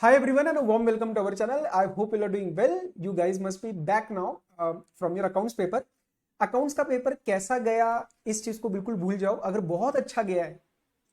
Hi everyone and a warm welcome to our channel. I hope you are doing well. You guys must be back now from your accounts paper. Accounts का paper कैसा गया इस चीज को बिल्कुल भूल जाओ. अगर बहुत अच्छा गया है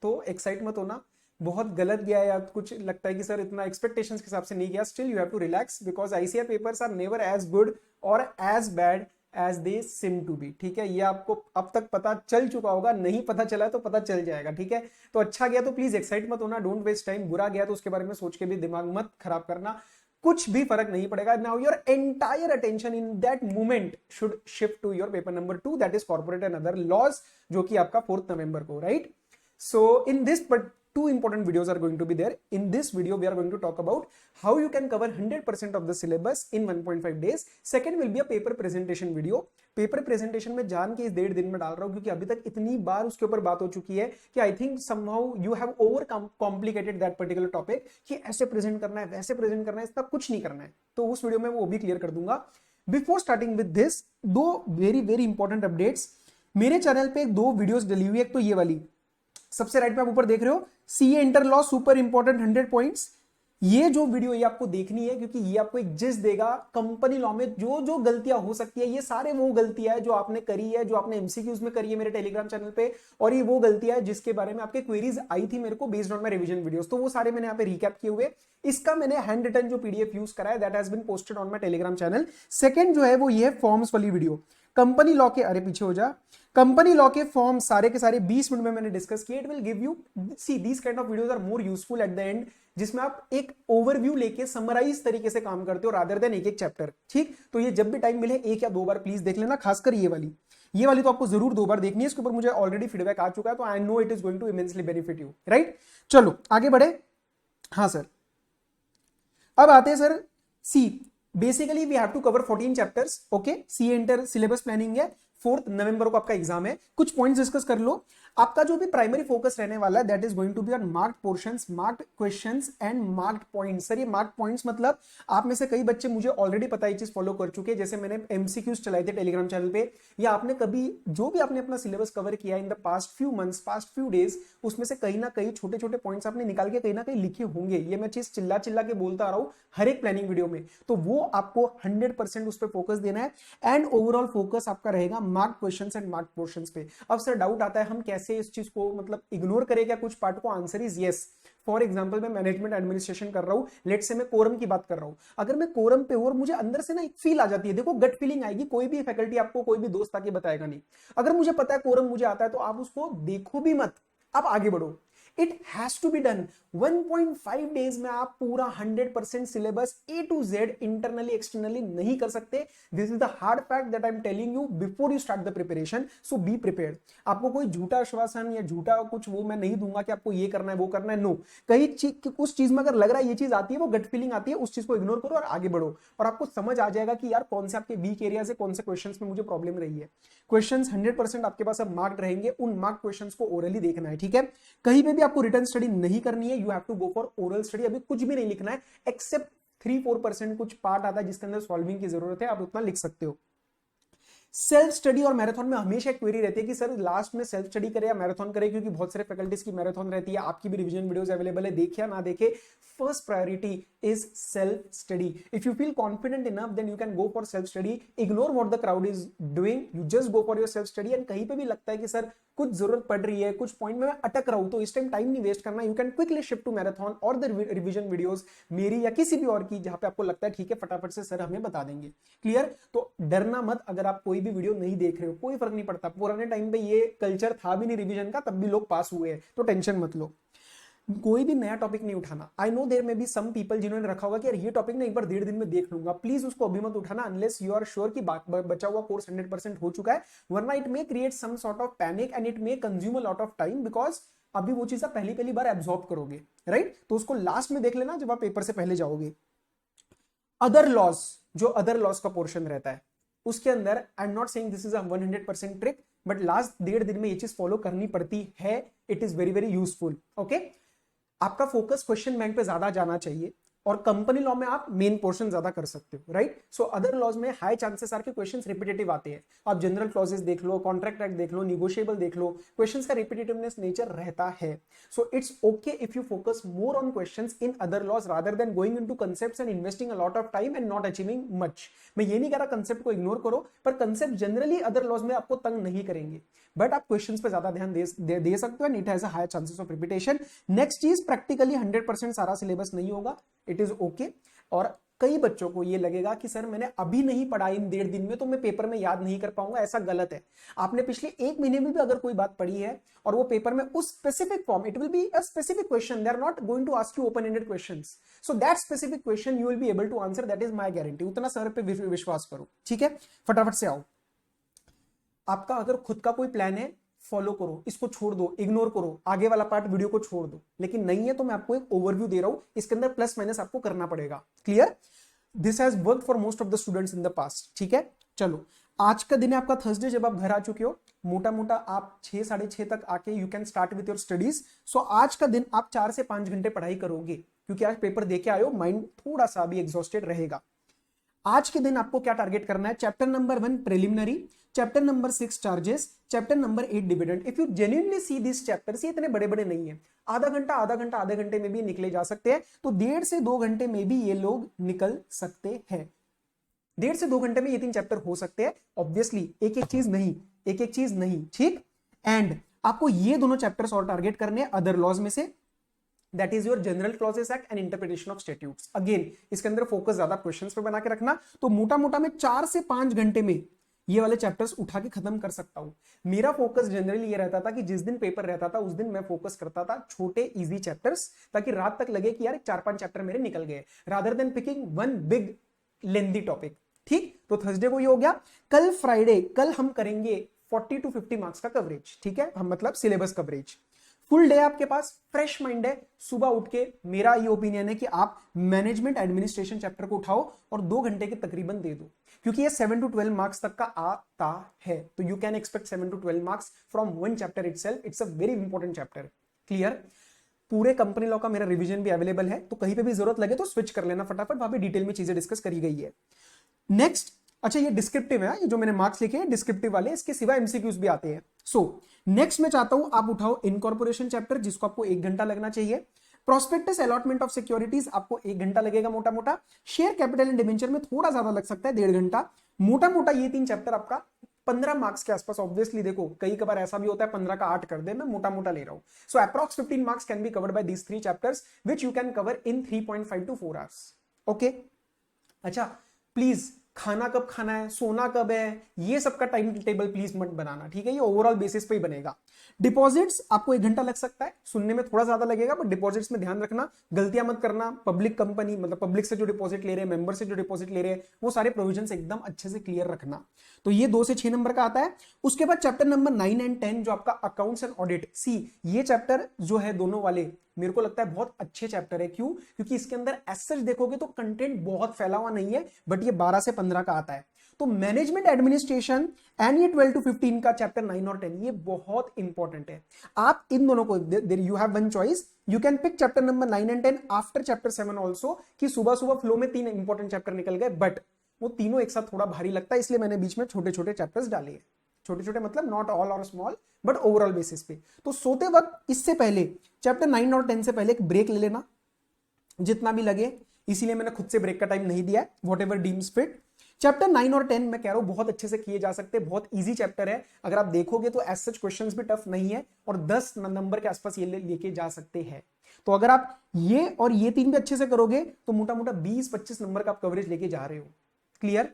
तो एक्साइट मत होना. बहुत गलत गया है या कुछ लगता है कि सर इतना एक्सपेक्टेशंस के हिसाब से नहीं गया, still you have to relax because ICR papers are never as good और as bad as they seem to be. ठीक है, ये आपको अब तक पता चल चुका होगा, नहीं पता चला तो पता चल जाएगा. ठीक है, तो अच्छा गया तो प्लीज एक्साइट मत होना, डोंट वेस्ट टाइम. बुरा गया तो उसके बारे में सोच के भी दिमाग मत खराब करना, कुछ भी फर्क नहीं पड़ेगा. Now your entire attention in that moment should shift to your paper number 2, that is corporate and other laws, जो कि आपका 4 नवंबर को, right. So in this, but two important videos are going to be there. In this video, we are going to talk about how you can cover 100% of the syllabus in 1.5 days. Second will be a paper presentation video. Paper presentation में जान के इस 1.5 दिन में डाल रहा हूं क्योंकि अभी तक इतनी बार उसके ऊपर बात हो चुकी है कि I think somehow you have over complicated that particular topic कि ऐसे प्रेजेंट करना है, वैसे प्रेजेंट करना है, इसका कुछ नहीं करना है. तो उस वीडियो में वो भी क्लियर कर दूंगा. बिफोर स्टार्टिंग विद दिस, दो वेरी वेरी इंपॉर्टेंट अपडेट्स. मेरे चैनल पे 2 वीडियोस डली हुई है. एक तो ये वाली सबसे राइट पे आप ऊपर देख रहे हो, CA inter law super important 100 points. ये जो वीडियो ये आपको देखनी है क्योंकि ये आपको एक जिस देगा कंपनी लॉ में जो जो गलतियां हो सकती है. ये सारे वो गलतियां है जो आपने करी है, जो आपने एमसीक्यूज में करी है मेरे टेलीग्राम चैनल पे, और ये वो गलतियां है जिसके बारे में आपके क्वेरीज आई थी मेरे को based on my revision videos. तो वो सारे मैंने यहाँ पे रिकैप किए हुए. इसका मैंने हैंड रिटन जो पीडीएफ यूज करा है that has been posted on my Telegram channel. Second जो है वो ये फॉर्म्स वाली वीडियो. कंपनी लॉ के, अरे पीछे हो जा, कंपनी लॉ के फॉर्म सारे के सारे 20 मिनट में मैंने डिस्कस किए. It will give you, see these kind of videos are more useful at the end, जिसमें आप एक ओवरव्यू लेके समराइज तरीके से काम करते हो रादर देन एक एक चैप्टर. ठीक, तो ये जब भी टाइम मिले 1 या 2 बार प्लीज देख लेना. खासकर ये वाली तो आपको जरूर 2 बार देखनी है. इसके ऊपर मुझे ऑलरेडी फीडबैक आ चुका है, तो I know it is going to immensely benefit you, right. चलो आगे बढ़े. हाँ सर, अब आते हैं sir. See basically we have to cover 14 chapters. Okay, see inter syllabus planning है. 4 नवंबर को आपका एग्जाम है. कुछ पॉइंट्स डिस्कस कर लो. आपका जो भी प्राइमरी फोकस रहने वाला है that is going to be on marked portions, marked questions and marked points. Sir ये मार्क्ड पॉइंट्स मतलब आप में से कई बच्चे मुझे ऑलरेडी पता है चीज फॉलो कर चुके हैं, जैसे मैंने एमसीक्यूज चलाए थे टेलीग्राम चैनल पे, या आपने कभी जो भी आपने अपना सिलेबस कवर किया in the past few months, past few days, उसमें से कहीं ना कहीं छोटे छोटे पॉइंट्स आपने निकाल के कहीं ना कहीं लिखे होंगे. ये मैं चीज चिल्ला चिल्ला के बोलता आ रहा हूं हर एक प्लानिंग वीडियो में. तो वो आपको 100% उस पर फोकस देना है एंड ओवरऑल फोकस आपका रहेगा marked questions and marked portions पे. अब सर डाउट आता है हम कैसे इस चीज को मतलब इग्नोर करें क्या कुछ पार्ट को? Answer is yes. For example मैं मैनेजमेंट एडमिनिस्ट्रेशन कर रहा हूं, लेट से मैं कोरम की बात कर रहा हूं. अगर मैं कोरम पे हूं और मुझे अंदर से ना एक फील आ जाती है, देखो गट फीलिंग आएगी, कोई भी फैकल्टी आपको कोई भी दोस्त आके बताएगा नहीं. अगर मुझे पता है कोरम मुझे आता है तो आप उसको देखो भी मत, आप आगे बढ़ो. It has to be done. 1.5 days में आप पूरा 100% syllabus A to Z internally externally नहीं कर सकते. This is the hard fact that I am telling you before you start the preparation. So be prepared. आपको कोई झूठा आश्वासन या झूठा कुछ वो मैं नहीं दूंगा कि आपको ये करना है वो करना है. नो, कहीं उस चीज में अगर लग रहा है ये चीज आती है, वो गट फीलिंग आती है, उस चीज को इग्नोर करो और आगे बढ़ो. और आपको समझ आ जाएगा कि यार कौन से आपके वीक एरिया से कौन से क्वेश्चंस में मुझे प्रॉब्लम रही है. क्वेश्चंस 100% आपके पास अब मार्क्ड रहेंगे. उन मार्क्ड क्वेश्चंस को ओरली देखना है. ठीक है, कहीं पे भी आपको रिटर्न स्टडी नहीं करनी है. You have to go for oral study. अभी कुछ भी नहीं लिखना है एक्सेप्ट 3-4% कुछ पार्ट आता है जिसके अंदर सॉल्विंग की जरूरत है, आप उतना लिख सकते हो. सेल्फ स्टडी और मैराथन में हमेशा एक क्वेरी रहती है कि सर लास्ट में सेल्फ स्टडी करे या मैराथन करे, क्योंकि बहुत सारे फैकल्टीज की मैराथन रहती है. आपकी भी रिवीजन वीडियोस अवेलेबल है, देखे या ना देखे, first priority is self study. If you feel confident enough then you can go for self study. Ignore what the crowd is doing, you just go for your self study. And कहीं पे भी लगता है कि sir कुछ जरूरत पड़ रही है, कुछ पॉइंट में मैं अटक रहा हूं, तो इस टाइम टाइम नहीं वेस्ट करना. You can quickly shift to marathon और द रिवीजन वीडियोस मेरी या किसी भी और की, जहां पे आपको लगता है ठीक है फटाफट से सर हमें बता देंगे. क्लियर? तो डरना मत अगर आप कोई भी वीडियो नहीं देख रहे हो, कोई फर्क नहीं पड़ता. पुराने टाइम पे ये कल्चर था भी नहीं रिवीजन का, तब भी लोग पास हुए हैं, तो टेंशन मत लो. कोई भी नया टॉपिक नहीं उठाना. आई नो देयर में बी सम पीपल जिन्होंने रखा होगा कि यार ये टॉपिक ना एक बार 1.5 दिन में देख लूंगा. प्लीज उसको अभी मत उठाना अनलेस यू आर श्योर कि बचा हुआ कोर्स 100% हो चुका है. वरना it may create some sort of panic and it may consume a lot of time, because अभी वो चीज आप पहली बार एब्जॉर्ब करोगे, राइट. तो उसको लास्ट में देख लेना जब आप पेपर से पहले जाओगे. अदर लॉस, जो अदर लॉस का पोर्शन रहता है उसके अंदर I am not saying this is a 100% trick, but last 1.5 दिन में ये चीज फॉलो करनी पड़ती है. It is very very useful. Okay, आपका फोकस क्वेश्चन बैंक पे ज्यादा जाना चाहिए. और कंपनी लॉ में आप मेन पोर्शन ज्यादा कर सकते हो, राइट। सो अदर लॉज में हाई चांसेस आर के क्वेश्चंस रिपीटेटिव आते हैं। आप जनरल क्लॉजेस देख लो, कॉन्ट्रैक्ट एक्ट देख लो, निगोशिएबल देख लो, क्वेश्चंस का रिपीटेटिवनेस नेचर रहता है। So it's okay if you focus more on questions in other laws rather than going into concepts and investing a lot of time and not achieving much. मैं ये नहीं कह रहा कंसेप्ट को इग्नोर करो, पर कंसेप्ट जनरली अदर लॉज में आपको तंग नहीं करेंगे, बट आप क्वेश्चंस पे ज्यादा ध्यान दे सकते हो and it has a high chances of repetition. Next चीज, प्रैक्टिकली 100% सारा सिलेबस नहीं होगा, इट इज ओके। और कई बच्चों को ये लगेगा कि सर मैंने अभी नहीं पढ़ा इन 1.5 दिन में तो मैं पेपर में याद नहीं कर पाऊंगा, ऐसा गलत है। आपने पिछले 1 महीने में भी अगर कोई बात पढ़ी है और वो पेपर में उस specific form, it will be a specific question, they are not going to ask you open ended questions, so that specific question you will be able to answer, that is my guarantee. उतना sir पे विश्वास करो, ठीक है। फटाफट से आओ। आपका अगर खुद का कोई प्लान है, फॉलो करो, इसको छोड़ दो, इग्नोर करो, आगे वाला पार्ट वीडियो को छोड़ दो। लेकिन नहीं है तो मैं आपको एक ओवरव्यू दे रहा हूं, इसके अंदर प्लस माइनस आपको करना पड़ेगा। Clear? This has worked for most of the students in the past, ठीक है। चलो, आज का दिन है आपका थर्सडे, जब आप घर आ चुके हो, मोटा मोटा आप 6 साढ़े 6 तक आके you can start with your studies. सो आज का दिन आप 4 से 5 घंटे पढ़ाई करोगे, क्योंकि आज पेपर देके आए हो, माइंड थोड़ा सा भी एग्जॉस्टेड रहेगा। आज के दिन आपको क्या टारगेट करना है? Chapter number 1 preliminary, chapter number 6 charges, chapter number 8 dividend. If you genuinely see this chapters, ये इतने बड़े बड़े नहीं है, आधे घंटे में भी निकले जा सकते हैं, तो 1.5 से 2 घंटे में भी ये लोग निकल सकते हैं। 1.5 से 2 घंटे में ये 3 चैप्टर हो सकते हैं, ऑब्वियसली एक एक चीज नहीं, ठीक। एंड आपको ये दोनों चैप्टर्स और टारगेट करने अदर लॉज में से, that is your general clauses act and interpretation of statutes. Again इसके अंदर फोकस ज्यादा क्वेश्चंस पे बना के रखना, तो मोटा मोटा मैं 4 से 5 घंटे में ये वाले चैप्टर्स उठा के खत्म कर सकता हूं। मेरा फोकस जनरली ये रहता था कि जिस दिन पेपर रहता था उस दिन मैं फोकस करता था छोटे इजी चैप्टर्स, ताकि रात तक लगे कि यार 4-5 चैप्टर मेरे निकल गए, rather than picking one big lengthy topic, ठीक। तो थर्सडे को ये हो गया। कल फ्राइडे, कल हम करेंगे 40 to 50 मार्क्स का कवरेज, ठीक है, हम मतलब सिलेबस कवरेज। फुल डे आपके पास, फ्रेश माइंड है। सुबह उठ के मेरा ये ओपिनियन है कि आप मैनेजमेंट एडमिनिस्ट्रेशन चैप्टर को उठाओ और 2 घंटे के तकरीबन दे दो, क्योंकि ये 7 to 12 मार्क्स तक का आता है, तो you can expect 7 to 12 marks from one chapter itself. It's a very important chapter. Clear? पूरे कंपनी लॉ का मेरा रिवीजन भी अवेलेबल है, तो कहीं पे भी जरूरत लगे तो स्विच कर लेना फटाफट, वहां पे डिटेल में चीजें डिस्कस करी गई है। नेक्स्ट, अच्छा ये डिस्क्रिप्टिव है, ये जो मैंने मार्क्स लिखे हैं डिस्क्रिप्टिव वाले, इसके सिवा एमसीक्यूज भी आते हैं। सो नेक्स्ट मैं चाहता हूं आप उठाओ इनकॉर्पोरेशन चैप्टर, जिसको आपको 1 घंटा लगना चाहिए। प्रोस्पेक्टस अलॉटमेंट ऑफ सिक्योरिटीज आपको 1 घंटा लगेगा मोटा मोटा। शेयर कैपिटल एंड डिबेंचर में थोड़ा ज्यादा लग सकता है, 1.5 घंटा। मोटा मोटा ये 3 चैप्टर आपका 15 मार्क्स के आसपास। ऑब्वियसली देखो कई बार ऐसा भी होता है 15 का 8 कर दे, मैं मोटा मोटा ले रहा हूं। So approx 15 marks can be covered by these 3 chapters which you can cover in 3.5 to 4 hours. Okay, अच्छा प्लीज खाना कब खाना है, सोना कब है, ये सबका टाइम टेबल प्लीज मत बनाना, ठीक है, ये ओवरऑल बेसिस पे ही बनेगा। डिपॉजिट्स आपको 1 घंटा लग सकता है, सुनने में थोड़ा ज्यादा लगेगा, बट डिपॉजिट्स में ध्यान रखना, गलतियां मत करना। पब्लिक कंपनी मतलब पब्लिक से जो डिपॉजिट ले रहे हैं, मेंबर से जो डिपॉजिट ले रहे हैं, वो सारे प्रोविजंस एकदम अच्छे से क्लियर रखना। तो ये 2 से 6 नंबर का आता है। उसके बाद चैप्टर नंबर 9 एंड 10 जो आपका अकाउंट्स एंड ऑडिट, सी ये चैप्टर जो है दोनों वाले मेरे को लगता है बहुत अच्छे चैप्टर है। क्यों? क्योंकि इसके अंदर एज सच देखोगे तो कंटेंट बहुत फैला हुआ नहीं है, बट ये 12 से 15 का आता है। तो मैनेजमेंट एडमिनिस्ट्रेशन एंड ये 12 to 15 का चैप्टर 9 और 10 ये बहुत इंपॉर्टेंट है। आप इन दोनों को, you have one choice, you can pick chapter number 9 and 10 after chapter 7 also, कि सुबह सुबह फ्लो में 3 इंपॉर्टेंट चैप्टर निकल गए, बट वो तीनों एक साथ थोड़ा भारी लगता है, इसलिए मैंने बीच में छोटे छोटे चैप्टर्स डाले हैं। छोटे छोटे मतलब नॉट ऑल और स्मॉल, बट ओवरऑल बेसिस पे। तो सोते वक्त इससे पहले चैप्टर 9 और 10 से पहले एक ब्रेक ले लेना जितना भी लगे, इसीलिए मैंने खुद से ब्रेक का टाइम नहीं दिया है, what ever deems fit. Chapter 9 और 10 मैं कह रहा हूं बहुत अच्छे से किए जा सकते हैं, बहुत इजी चैप्टर है। अगर आप देखोगे तो एज सच क्वेश्चंस भी टफ नहीं है, और 10 नंबर के आसपास ये लेके जा सकते हैं। तो अगर आप ये और ये 3 भी अच्छे से करोगे तो मोटा मोटा 20-25 नंबर का आप कवरेज लेके जा रहे हो। क्लियर?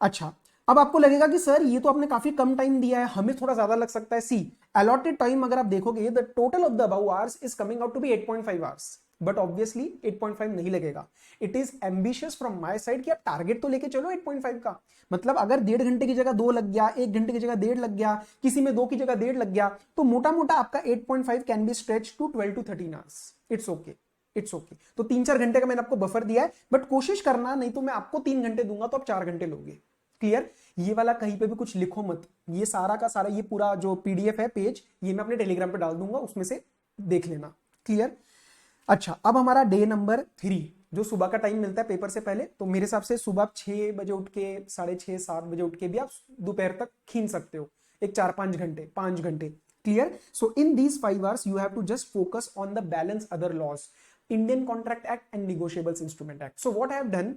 अच्छा, अब आपको लगेगा कि सर ये तो आपने काफी कम टाइम दिया है, हमें थोड़ा ज्यादा लग सकता है। सी अलॉटेड टाइम अगर आप देखोगे, the total of the above hours is coming out to be 8.5 hours, but obviously 8.5 नहीं लगेगा। It is ambitious from my side कि आप टारगेट तो लेके चलो 8.5 का। मतलब अगर 1.5 घंटे की जगह 2 लग गया, 1 घंटे की जगह 1.5 लग गया, किसी में 2 की जगह 1.5 लग गया, तो मोटा मोटा आपका 8.5 can be stretch to 12 to 13 hours. It's okay, it's okay. तो 3-4 घंटे का मैंने आपको बफर दिया है, बट कोशिश करना, नहीं तो मैं आपको 3 घंटे दूंगा तो आप 4 घंटे लोगे। क्लियर? ये वाला कहीं पे भी कुछ लिखो मत, ये सारा का सारा ये पूरा जो पीडीएफ है पेज, ये मैं अपने टेलीग्राम पे डाल दूंगा, उसमें से देख लेना। क्लियर? अच्छा, अब हमारा डे नंबर 3, जो सुबह का टाइम मिलता है पेपर से पहले, तो मेरे हिसाब से सुबह 6 बजे उठ के 6:30 7 बजे उठ के भी आप दोपहर तक खींच सकते हो, एक 4-5 घंटे 5 घंटे। Clear? So in these 5 hours you have to just focus on the balance other laws, Indian contract act and negotiables instrument act. So what I have done,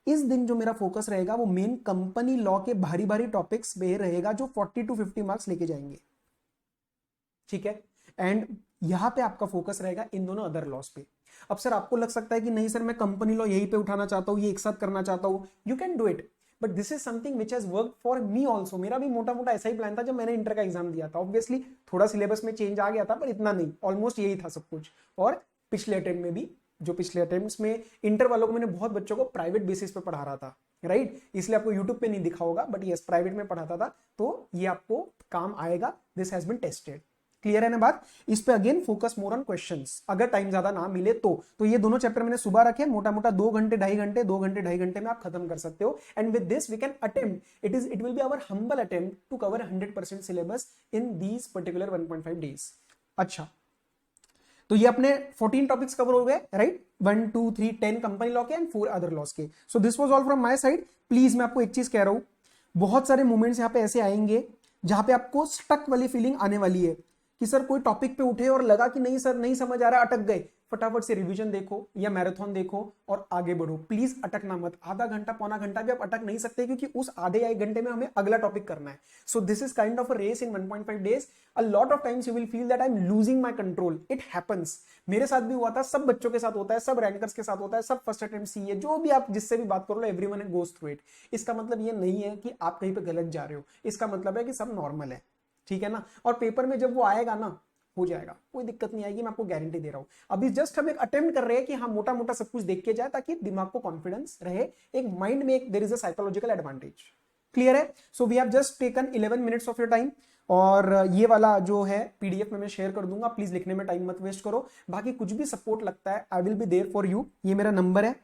इस दिन जो मेरा फोकस रहेगा वो मेन कंपनी लॉ के भारी भारी topics पे रहेगा, जो 40 to 50 मार्क्स लेके जाएंगे। ठीक है? एंड यहां पे आपका फोकस रहेगा इन दोनों अदर लॉस पे। अब सर आपको लग सकता है कि नहीं सर मैं कंपनी लॉ यहीं पे उठाना चाहता हूं, ये एक साथ करना चाहता हूं, you can do it, but this is something which has work for me also. मेरा भी मोटा मोटा ऐसा ही प्लान था जब मैंने इंटर का एग्जाम दिया था। ऑब्वियसली थोड़ा सिलेबस में चेंज आ गया था, पर इतना नहीं, ऑलमोस्ट यही था सब कुछ। और पिछले अटेम्प्ट में भी, जो पिछले अटेम्प्ट्स में इंटर वालों को मैंने बहुत बच्चों को प्राइवेट बेसिस पे पढ़ा रहा था, राइट? इसलिए आपको यूट्यूब पे नहीं दिखा होगा, बट यस प्राइवेट में पढ़ाता था, तो ये आपको काम आएगा। This has been tested. Clear है ना बात? इस पे again focus more on questions, अगर टाइम ज्यादा ना मिले तो ये दोनों चैप्टर मैंने सुबह रखे, मोटा मोटा 2 घंटे 2.5 घंटे 2 घंटे 2.5 घंटे में आप खत्म कर सकते हो। And with this we can attempt, it will be our humble attempt to cover 100% syllabus in these particular 1.5 days. अच्छा, तो ये अपने 14 टॉपिक्स कवर हो गए, राइट? 1 2 3 10 कंपनी लॉ के एंड 4 अदर लॉस के। So this was all from my side. Please मैं आपको एक चीज कह रहा हूं, बहुत सारे मोमेंट्स यहाँ पे ऐसे आएंगे जहां पे आपको स्टक वाली फीलिंग आने वाली है कि सर कोई टॉपिक पे उठे और लगा कि नहीं सर नहीं समझ आ रहा, अटक गए। फटाफट से रिवीजन देखो या मैराथन देखो और आगे बढ़ो। प्लीज अटकना मत। आधा घंटा पौना घंटा भी आप अटक नहीं सकते, क्योंकि उस आधे या 1 घंटे में हमें अगला टॉपिक करना है। So this is kind of a race in 1.5 days. A lot of times you will feel that I am losing my control. It happens, मेरे साथ भी हुआ था, सब बच्चों के साथ होता है, सब रैंकर्स के साथ होता है, सब फर्स्ट अटेम्प्ट सी है, जो भी आप जिससे भी बात करो, एवरीवन गोज थ्रू इट। इसका मतलब ये नहीं है कि आप कहीं पे गलत जा रहे हो, इसका मतलब है कि सब नॉर्मल है। ठीक है ना? और पेपर में जब वो आएगा ना, हो जाएगा, कोई दिक्कत नहीं आएगी, मैं आपको गारंटी दे रहा हूं। अभी जस्ट हम एक अटेम्प्ट कर रहे हैं कि हाँ मोटा मोटा सब कुछ देख के जाए, ताकि दिमाग को कॉन्फिडेंस रहे, एक माइंड में एक there is a psychological advantage. Clear है? So we have just taken 11 minutes of your time, और ये वाला जो है पीडीएफ में मैं शेयर कर दूंगा। प्लीज लिखने में टाइम मत वेस्ट करो। बाकी कुछ भी सपोर्ट लगता है, I will be there for you. ये मेरा नंबर है,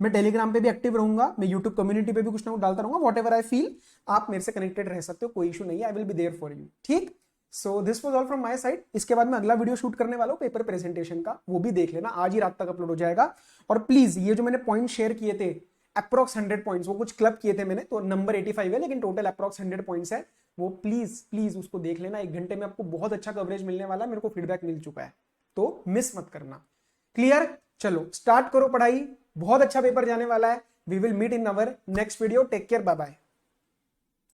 मैं टेलीग्राम पे भी एक्टिव रहूंगा, मैं यूट्यूब कम्युनिटी पे भी कुछ ना कुछ डालता रहूंगा। वॉट एवर आई फील, आप मेरे से कनेक्टेड रह सकते हो, कोई इशू नहीं है। I will be there for you. ठीक? So this was all from my side. इसके बाद मैं अगला वीडियो शूट करने वाला हूं पेपर प्रेजेंटेशन का, वो भी देख लेना, आज ही रात तक अपलोड हो जाएगा। और प्लीज ये जो मैंने पॉइंट शेयर किए थे, अप्रॉक्स 100 पॉइंट्स, वो कुछ क्लब किए थे मैंने, तो नंबर 85 है, लेकिन टोटल अप्रॉक्स 100 पॉइंट्स है। वो प्लीज प्लीज उसको देख लेना। 1 घंटे में आपको बहुत अच्छा कवरेज मिलने वाला है, मेरे को फीडबैक मिल चुका है, तो मिस मत करना। क्लियर? चलो स्टार्ट करो पढ़ाई, बहुत अच्छा पेपर जाने वाला है। We will meet in our next video. Take care, bye bye.